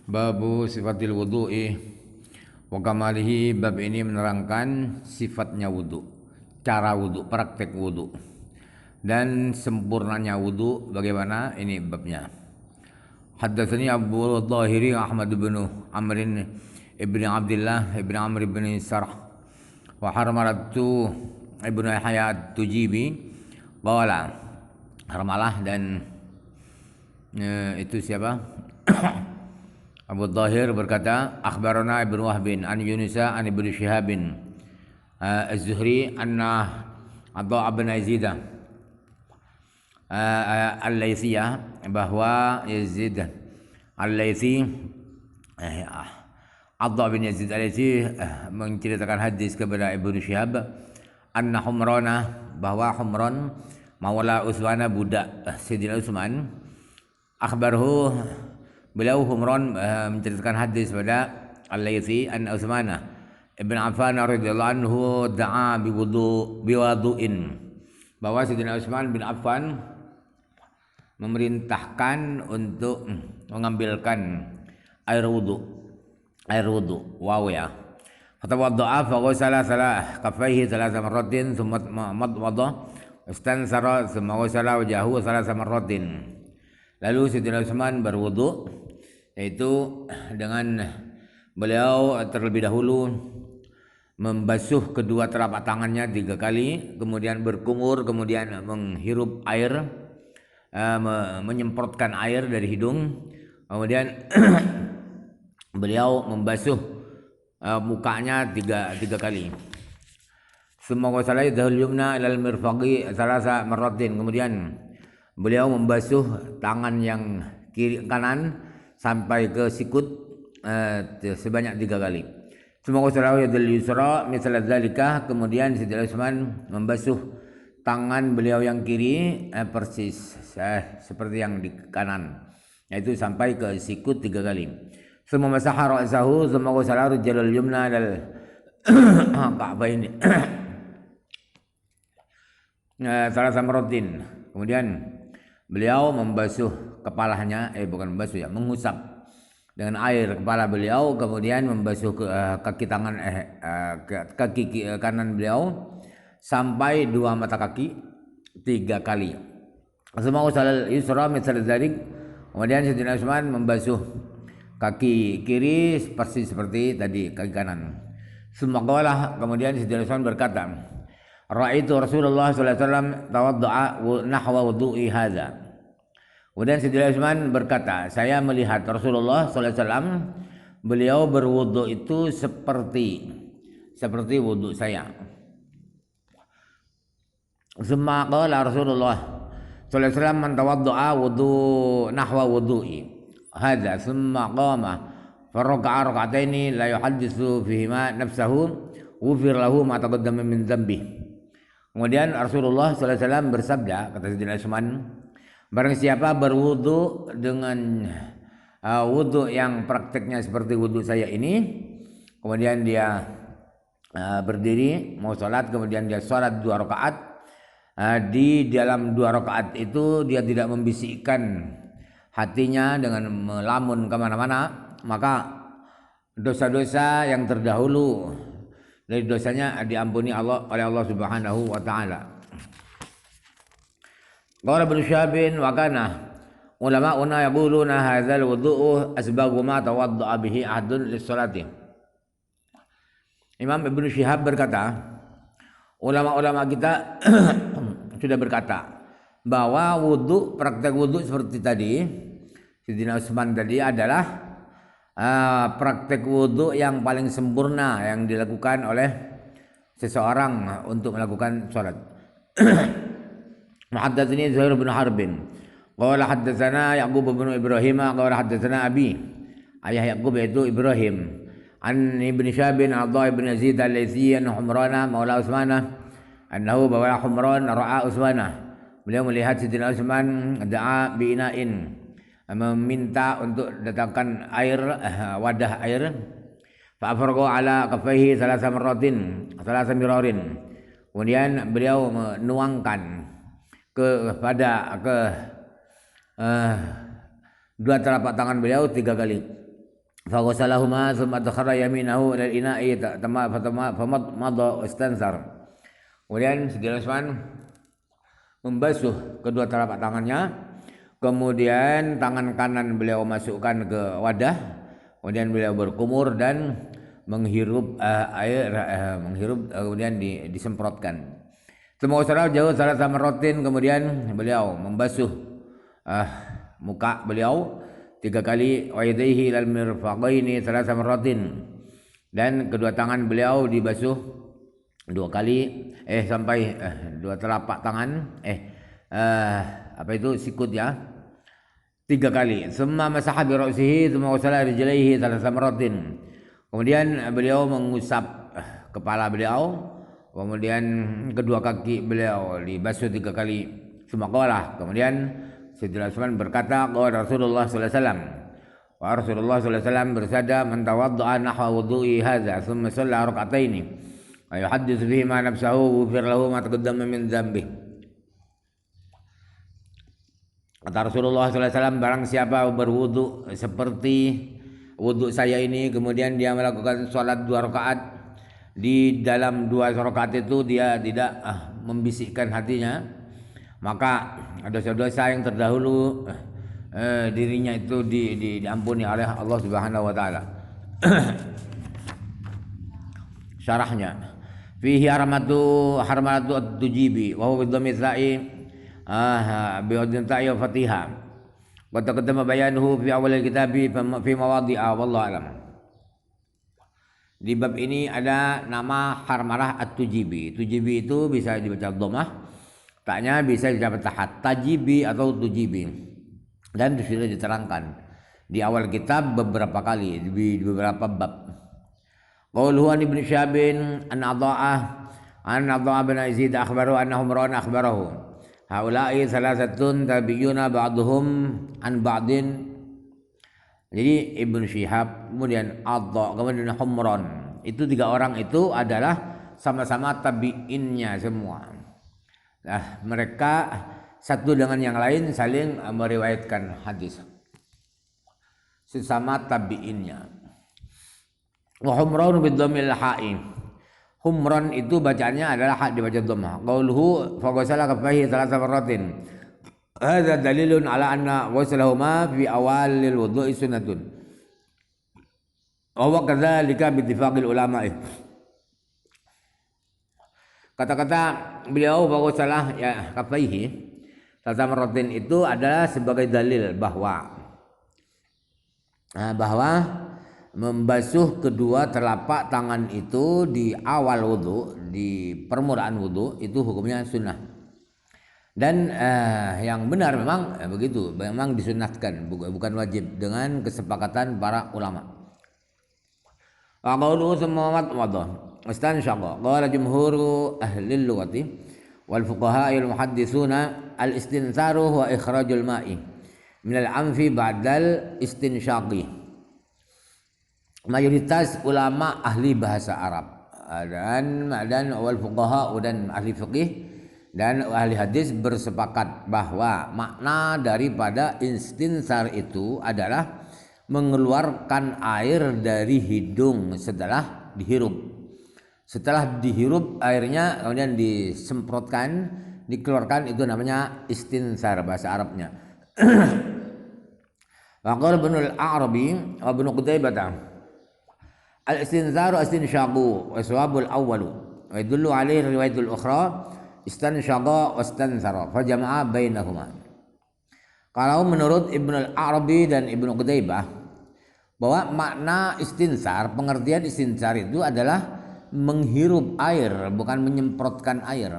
Babu sifatil wudu'i wa kamalihi. Bab ini menerangkan sifatnya wudu, cara wudu, praktek wudu dan sempurnanya wudu bagaimana, ini babnya. Haddatsani Abu Dhahiri Ahmad bin Amr ibn Abdullah ibn Amr ibn Sarh wa Harmalatu ibn Hayat Tujibi qala. Harmalah dan itu siapa? Abu Dhahir berkata, akhbarana Ibnu Wahbin an Yunusa an Ibnu Shihabin Az-Zuhri anna Adha bin Yazid Al-Laitsiyah, bahwa Yazid Al-Laitsi Adha bin Yazid Al-Laitsi menceritakan hadis kepada Ibnu Shihab, anna Humrana, bahwa Humran maula Utsman, budak Sayyidina Utsman, akhbarhu, beliau Humran menceritakan hadis pada Al-Laitsi an Utsman ibn Affan radhiyallahu anhu da'a biwudu'in, bahwa Sayyidina Utsman bin Affan memerintahkan untuk mengambilkan air wudu, wow ya. Fatawadda'a faghasala kaffaihi thalatha marratin thumma madmada wastansara thumma ghasala wajhahu thalatha marratin. Lalu Sayyidina Utsman berwudu, yaitu dengan beliau terlebih dahulu membasuh kedua telapak tangannya 3 kali, kemudian berkumur, kemudian menghirup air, menyemprotkan air dari hidung, kemudian beliau membasuh mukanya tiga kali. Summa ghasala yadahul yumna ilal mirfaqi thalatha marratin, kemudian beliau membasuh tangan yang kanan sampai ke sikut sebanyak 3 kali. Summa ghasala yadul yusra misal dzalika, kemudian Sayyidina Utsman membasuh tangan beliau yang kiri persis seperti yang di kanan, yaitu sampai ke sikut 3 kali. Summa masaha ra'sahu summa ghasala rijlal yumna dal ka'baini salah samrotin, kemudian beliau membasuh kepalanya, bukan membasuh ya, mengusap dengan air kepala beliau, kemudian membasuh kaki tangan kaki kanan beliau sampai 2 mata kaki 3 kali. Semua usaha yusra misal dzalik, kemudian Sayyidina Utsman membasuh kaki kiri persis seperti tadi kaki kanan. Semua qala, kemudian Sayyidina Utsman berkata, ra'aitu Rasulullah sallallahu alaihi wasallam tawadda'a nahwa wudu'i hadza. Kemudian Sayyidina Utsman berkata, saya melihat Rasulullah sallallahu alaihi wasallam, beliau berwudu itu seperti wudu saya. Summa qala Rasulullah sallallahu alaihi wasallam, man tawadda'a wudu nahwa wudu'i hadza summa qama faraka'a rak'ataini la yuhadditsu fihima nafsahu ghufir lahu ma taqaddama min dzambi. Kemudian Rasulullah sallallahu alaihi wasallam bersabda, kata Sayyidina Utsman, barang siapa berwudu dengan wudu yang prakteknya seperti wudu saya ini, kemudian dia berdiri mau sholat, kemudian dia sholat 2 rakaat, di dalam 2 rakaat itu dia tidak membisikkan hatinya dengan melamun kemana-mana, maka dosa-dosa yang terdahulu dari dosanya diampuni oleh Allah Subhanahu wa taala. Qala Ibnu Shihabin wa kana ulama'una yaquluna hadzal wudu'u asbaghu ma tawadda'a bihi ahadun lis-salati. Imam Ibnu Shihab berkata, ulama-ulama kita sudah berkata bahwa wudu, praktek wudu seperti tadi Sayyidina Utsman tadi adalah praktek wudu yang paling sempurna yang dilakukan oleh seseorang untuk melakukan sholat. Muhaddatsani Zuhair bin Harbin qala haddatsana Yaqub bin Ibrahim qala haddatsana abi, ayah Yaqub yaitu Ibrahim, an Ibnu Shihab bin Adha bin Yazid Al-Laitsi an Humrana maula Utsman annahu bawa Humran ra'a Utsman, beliau melihat Sayyidina Utsman da'a bi'ina'in, meminta untuk datangkan air, wadah air, fa afraqa ala kaffaihi thalatha mirarin, kemudian beliau menuangkan kepada 2 telapak tangan beliau 3 kali. Faghasalahuma thumma adkhala yaminahu ila al-ina'i famadha istansar. Kemudian Sayyidina Utsman membasuh kedua telapak tangannya, kemudian tangan kanan beliau masukkan ke wadah, kemudian beliau berkumur dan menghirup air, kemudian disemprotkan. Semoga jauh salah sama rotin, kemudian beliau membasuh muka beliau 3 kali, wa yadayhi ilal mirfaqaini salah sama rotin, dan kedua tangan beliau dibasuh 2 kali sampai 2 telapak tangan sikut ya 3 kali. Summa masaha bi ra'sihi thumma ghasala rijlaihi salah sama rotin. Kemudian beliau mengusap kepala beliau, kemudian kedua kaki beliau dibasuh 3 kali. Sumaqalah, kemudian Sayyidina Utsman berkata, qala Rasulullah sallallahu alaihi wasallam, wa Rasulullah sallallahu alaihi wasallam bersabda, man tawadda'a nahwa wudu'i hadza thumma shalla rak'ataini wa yuhadditsu bihi ma nafsahu ghufira lahu ma taqaddama min dzambihi. Kata Rasulullah sallallahu alaihi wasallam, barang siapa berwudu seperti wudu saya ini, kemudian dia melakukan sholat 2 rakaat, di dalam 2 rakaat itu dia tidak membisikkan hatinya, maka dosa-dosa yang terdahulu dirinya itu diampuni oleh Allah Subhanahu wa taala. Syarahnya, fihi harmatu at-tujibi wa huwa bidhammi ta'i bi wadin ta'i wa fatiha. Wa taqaddama bayanuhu fi awal al-kitabi fi mawadhi'a wallahu a'lam. Di bab ini ada nama harmalah at-tujibi. Tujibi itu bisa dibaca dhammah, taknya bisa dibaca fathah, tajibi atau tujibi. Dan sudah diterangkan di awal kitab beberapa kali di beberapa bab. Qauluhu an Ibnu Syabin an Adha'ah bin Yazid akhbaru annahum ra'ana akhbarahu. Haula'i salasatun tabi'una ba'duhum an ba'din. Jadi Ibnu Syihab, kemudian Adha, kemudian Humran, itu 3 orang itu adalah sama-sama tabi'innya semua. Nah, mereka satu dengan yang lain saling meriwayatkan hadis sesama tabi'innya. Wa Humran bidhammil ha'i. Humran itu bacaannya adalah hak dibaca dhammah. Qauluhu fa ghasala kaffaihi 3 marratin. Hadza dalilun ala anna ghuslahuma fi awalil wudu'i sunnatun. Wa huwa kadzalika bi ittifaqil ulama'i. Kata-kata beliau fa ghasala ya kaffaihi 3 marratin itu adalah sebagai dalil bahwa membasuh kedua telapak tangan itu di awal wudu, di permulaan wudu itu hukumnya sunnah. Dan yang benar memang begitu, memang disunnahkan, bukan wajib, dengan kesepakatan para ulama. Wa qawluhu summa wadha istanshaqa qala jumhuru ahli lughati wal fuqaha al muhadditsuna al istinsaru wa ikhrajul ma'i min al anfi ba'dal istinsyaqi. Mayoritas ulama ahli bahasa Arab dan wal fuqaha dan ahli fikih dan ahli hadis bersepakat bahwa makna daripada istinsar itu adalah mengeluarkan air dari hidung setelah dihirup. Setelah dihirup airnya kemudian disemprotkan, dikeluarkan, itu namanya istinsar bahasa Arabnya. Wa qala Ibnu al-Arabi wa Ibnu Qutaibah al-istinzaru istinsyaqu wa sawabul awwalu wa yadullu alaihi riwayatul ukhra istansyaqa wa istansara fa jama'a bainahuma. Kalau menurut Ibnu al-Arabi dan Ibnu Qutaibah bahwa makna istinsar, pengertian istinsar itu adalah menghirup air, bukan menyemprotkan air.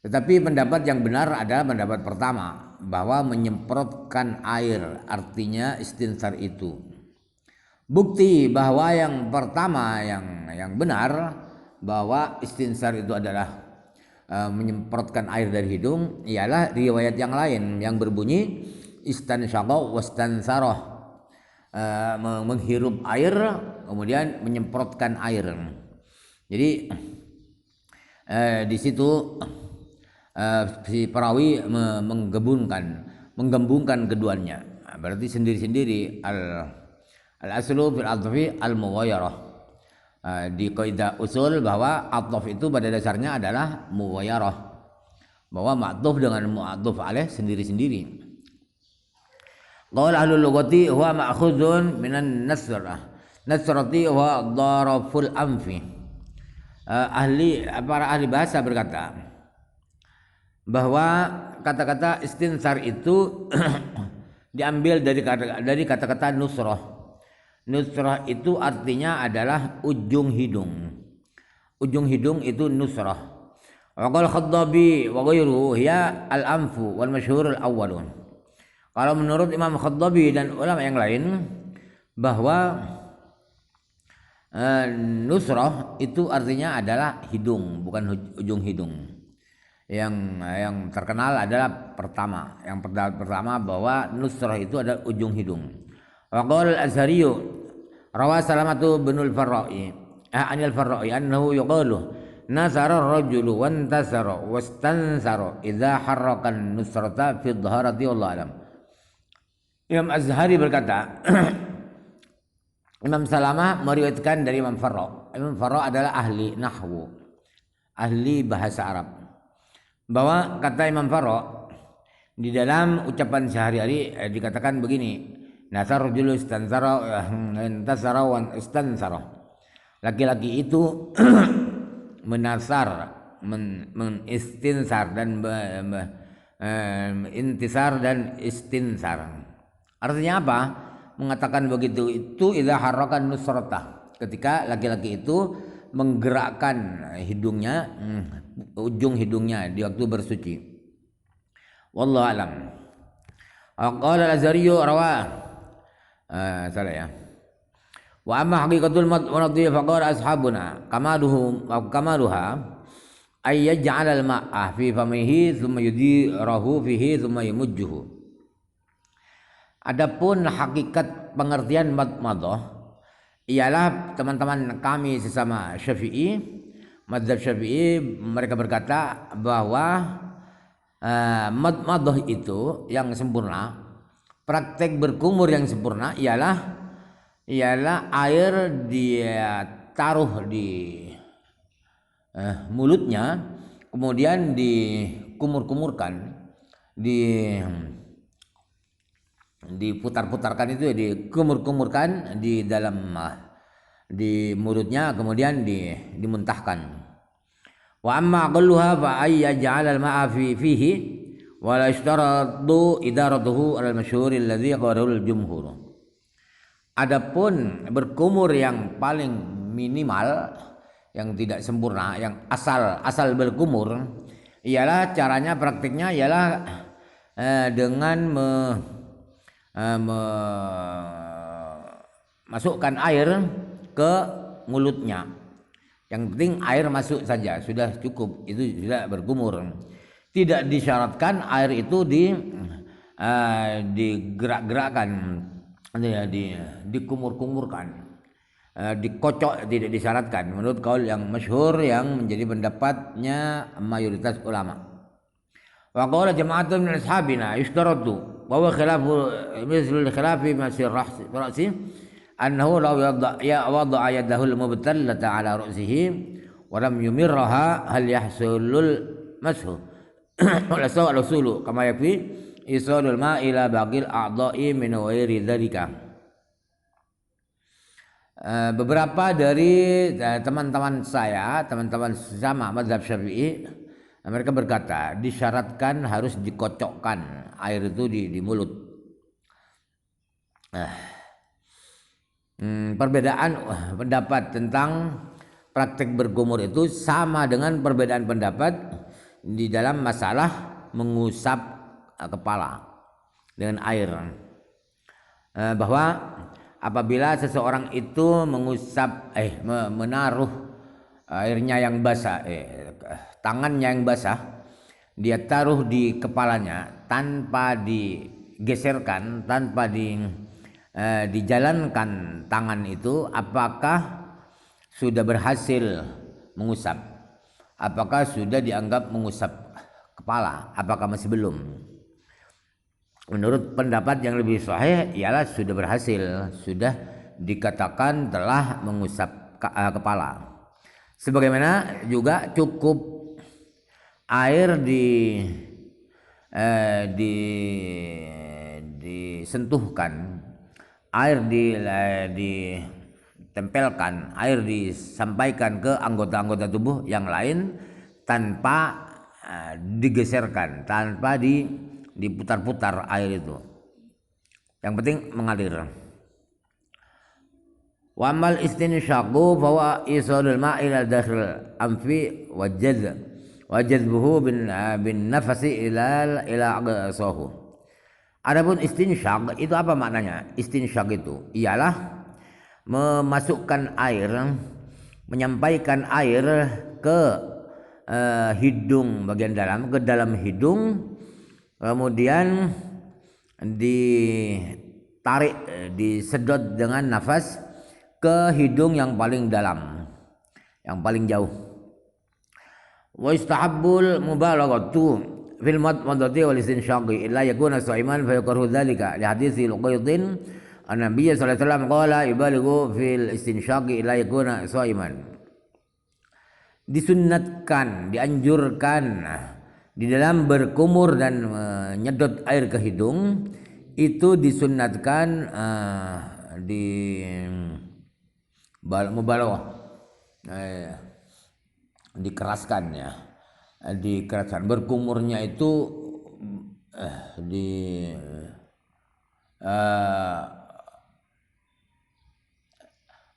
Tetapi pendapat yang benar adalah pendapat pertama, bahwa menyemprotkan air artinya istinsar itu. Bukti bahwa yang pertama yang benar bahwa istinsar itu adalah menyemprotkan air dari hidung ialah riwayat yang lain yang berbunyi istansyaqa wastansarah, menghirup air kemudian menyemprotkan air. Jadi di situ si perawi menggabungkan keduanya. Berarti sendiri-sendiri Al-aslu fil adfi al-mughayarah. Di kaidah usul bahwa ataf itu pada dasarnya adalah mughayarah, bahwa ma'tuf dengan mu'attuf alaih sendiri-sendiri. Qala ahlul lughati huwa ma'khudun minan nasrah. Nasrati huwa daraful anfi. Para ahli bahasa berkata bahwa kata-kata istinsar itu diambil dari kata-kata nusrah. Nusrah itu artinya adalah ujung hidung. Ujung hidung itu nusrah. Wa qala Khattabi wa ghairuhu hiya al-anfu wal masyhur al-awwalun. Kalau menurut Imam Khattabi dan ulama yang lain bahwa nusrah itu artinya adalah hidung, bukan ujung hidung. Yang terkenal adalah yang pertama bahwa nusrah itu adalah ujung hidung. Wa qala al-Azhari rawa Salamatu bin al-Farra'i anil Farra'i annahu yuqalu nasara ar-rajulu wa intasara wastansara idza harraka an-nusrata fi dhaharati wallahu alam. Imam Azhari berkata Imam Salamah meriwayatkan dari Imam Farra'. Imam Farra' adalah ahli nahwu, ahli bahasa Arab, bahwa kata Imam Farra' di dalam ucapan sehari-hari dikatakan begini, nasar rajulu istansara intasara wa istansara. Laki-laki itu menasar, menistinsar dan intisar dan istinsar. Artinya apa? Mengatakan begitu itu idza harakan nusratah, ketika laki-laki itu menggerakkan hidungnya, ujung hidungnya di waktu bersuci. Wallahu alam. Qala al-Azhari rawa salah ya. Wa amma haqiqatul madhi faqala ashabuna kamaluha ay yaj'al al-ma'a fi famihi thumma yudirahu fihi thumma yumujjuhu. Adapun hakikat pengertian madmadah ialah teman-teman kami sesama Syafi'i, mazhab Syafi'i, mereka berkata bahwa madmadah itu yang sempurna, praktek berkumur yang sempurna ialah air dia taruh di mulutnya, kemudian dikumur-kumurkan, diputar-putarkan itu, dikumur-kumurkan di dalam di mulutnya, kemudian dimuntahkan. Wa amma aqalluha fa ay yaj'al al-ma'a fihi wa la yashtaratu idaratuhu al-masyhur alladhi qalahu al-jumhur. Adapun berkumur yang paling minimal, yang tidak sempurna, yang asal berkumur, ialah caranya, praktiknya ialah dengan masukkan air ke mulutnya. Yang penting air masuk saja, sudah cukup, itu sudah berkumur. Tidak disyaratkan air itu digerak-gerakkan, dikumur-kumurkan, dikocok, tidak disyaratkan. Menurut kaul yang masyhur yang menjadi pendapatnya mayoritas ulama. Wa qala jama'atun min ashabina yushtaratu wa huwa khilafu misl khilafi masir ra'si annahu law wada'a yadahu al-mubtallata ala ra'sihi wa lam yumirraha hal yahsulul mashu wala sawal usulu kama yakfi isalul ma ila baqil a'dha'i min ghairi dzalika. Beberapa dari teman-teman saya, teman-teman sama mazhab Syafi'i, mereka berkata disyaratkan harus dikocokkan air itu di mulut. Perbedaan pendapat tentang praktek berkumur itu sama dengan perbedaan pendapat di dalam masalah mengusap kepala dengan air, bahwa apabila seseorang itu menaruh airnya yang basah, tangannya yang basah, dia taruh di kepalanya tanpa digeserkan, tanpa dijalankan tangan itu, apakah sudah berhasil mengusap? Apakah sudah dianggap mengusap kepala? Apakah masih belum? Menurut pendapat yang lebih sahih ialah sudah berhasil, sudah dikatakan telah mengusap kepala. Sebagaimana juga cukup air disentuhkan, air ditempelkan, air disampaikan ke anggota-anggota tubuh yang lain tanpa digeserkan, tanpa diputar-putar air itu. Yang penting mengalir. Wa amal istinsyaqu fa huwa isalul ma'i ila dakhil anfi wa jadbuhu bin nafasi ila aqsahu. Adapun istinsyaq itu apa maknanya? Istinsyaq itu ialah memasukkan air, menyampaikan air ke hidung bagian dalam, ke dalam hidung, kemudian ditarik, disedot dengan nafas ke hidung yang paling dalam, yang paling jauh. Wa istahabbul mubalaghatu fil madmadati wal istinsyaqi illa yakuna sha'iman fa yakrahu dzalika li haditsi Luqaydin an-nabiy sallallahu alaihi wasallam qala yubalighu fil istinsyaqi illa yakuna sha'iman. Disunnatkan, dianjurkan di dalam berkumur dan menyedot air ke hidung itu disunnatkan di mubalaghah, dikeraskan ya, dikeraskan. Berkumurnya itu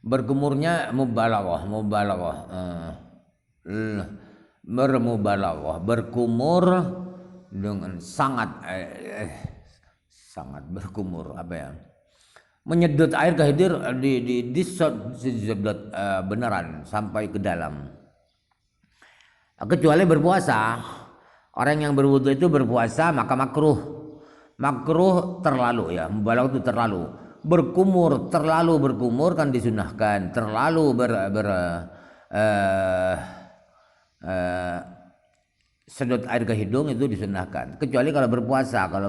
berkumurnya mubalaghah, berkumur dengan sangat berkumur, apa ya, menyedot air ke hidung, disedot beneran sampai ke dalam. Kecuali berpuasa, orang yang berwudu itu berpuasa maka makruh terlalu ya, mubalaghah itu terlalu berkumur, kan disunahkan, terlalu sedot air ke hidung itu disunahkan. Kecuali kalau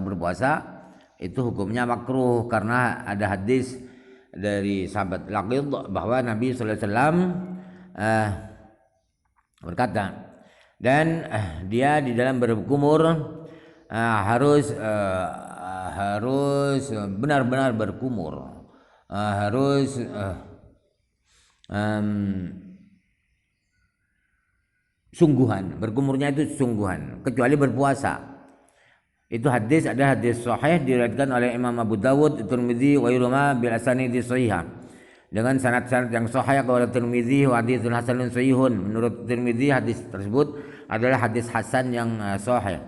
berpuasa itu hukumnya makruh karena ada hadis dari sahabat Laqid bahwa Nabi sallallahu alaihi wasallam berkata, dan dia di dalam berkumur harus benar-benar berkumur, harus sungguhan, berkumurnya itu sungguhan, kecuali berpuasa. Itu hadis, ada hadis sahih diriwayatkan oleh Imam Abu Dawud, Tirmidzi wa ghairuhuma bil asanidi shahihah, dengan sanad-sanad yang sahih. Qala Tirmidzi wa haditsun hasanun sahihun. Menurut Tirmidzi hadis tersebut adalah hadis hasan yang sahih.